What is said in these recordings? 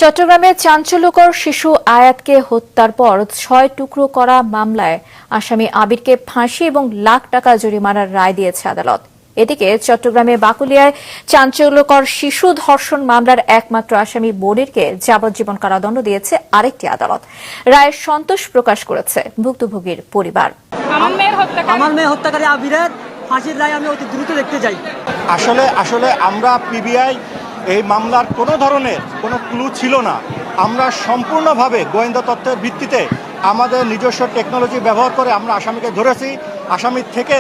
চট্টগ্রামে চাঞ্চল্যকর শিশু আয়াতকে হত্যার পর ৬ টুকরো করা মামলায় আসামি আবিরকে ফাঁসি এবং লাখ টাকা জরিমানার রায় দিয়েছে আদালত। এদিকে চট্টগ্রামে বাকুলিয়ায় চাঞ্চল্যকর শিশু ধর্ষণ মামলার একমাত্র আসামি মনিরকে যাবজ্জীবন কারাদণ্ড দিয়েছে আরেকটি আদালত। রায়ে সন্তোষ প্রকাশ করেছে ভুক্তভোগীর পরিবার। আমার মেয়ে হত্যাকারী আবিরের ফাঁসির রায় আমি অতি দ্রুত দেখতে চাই। আসলে আমরা পিবিআই এই মামলার কোনো ধরনের কোনো ক্লু ছিল না। আমরা সম্পূর্ণভাবে গোয়েন্দা তথ্যের ভিত্তিতে আমাদের নিজস্ব টেকনোলজি ব্যবহার করে আমরা আসামিকে ধরেছি। আসামির থেকে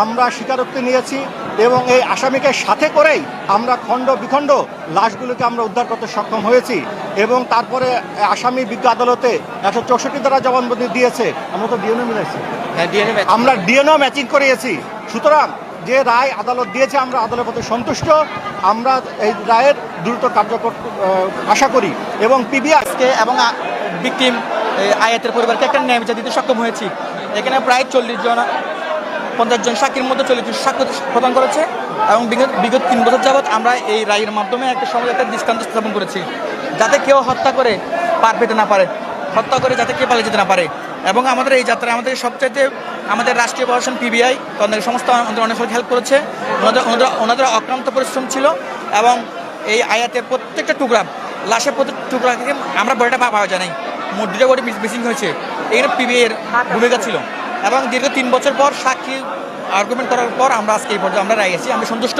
আমরা স্বীকারোক্তি নিয়েছি এবং এই আসামিকে সাথে করেই আমরা খণ্ড বিখণ্ড লাশগুলোকে আমরা উদ্ধার করতে সক্ষম হয়েছি এবং তারপরে আসামি বিজ্ঞ আদালতে 164 দ্বারা জবানবন্দি দিয়েছে। আমরা তো ডিএনএ মিলাইছি, আমরা ডিএনএ ম্যাচিং করিয়েছি। সুতরাং যে রায় আদালত দিয়েছে আমরা আদালতের প্রতি সন্তুষ্ট। আমরা এই রায়ের দ্রুত কার্যকর আশা করি এবং পিবিআইকে এবং ভিকটিম আয়াতের পরিবারকে একটা ন্যায় বিচার দিতে সক্ষম হয়েছি। এখানে প্রায় 50 জন সাক্ষীর মধ্যে 40 জন সাক্ষ্য প্রদান করেছে এবং বিগত 3 বছর যাবৎ আমরা এই রায়ের মাধ্যমে একটা সমাজ একটা দৃষ্টান্ত স্থাপন করেছি, যাতে কেউ হত্যা করে পার পেতে না পারে, হত্যা করে যাতে কেউ পালিয়ে যেতে না পারে। এবং আমাদের এই যাত্রায় আমাদের সবচাইতে আমাদের রাষ্ট্রীয় প্রশাসন পিবিআই তাদের সমস্ত অনেক হেল্প করেছে। ওনাদের অক্লান্ত পরিশ্রম ছিল এবং এই আয়াতের প্রত্যেকটা টুকরা, লাশের প্রত্যেকটা টুকরা থেকে আমরা বডিটা পাওয়া যায় নাই, মোট 2টা বডি মিসিং হয়েছে। এখানে পিবিআইয়ের ভূমিকা ছিল এবং দীর্ঘ 3 বছর পর সাক্ষী আর্গুমেন্ট করার পর আমরা আজকে এই পর্যায়ে আমরা রায় আছি, আমরা সন্তুষ্ট।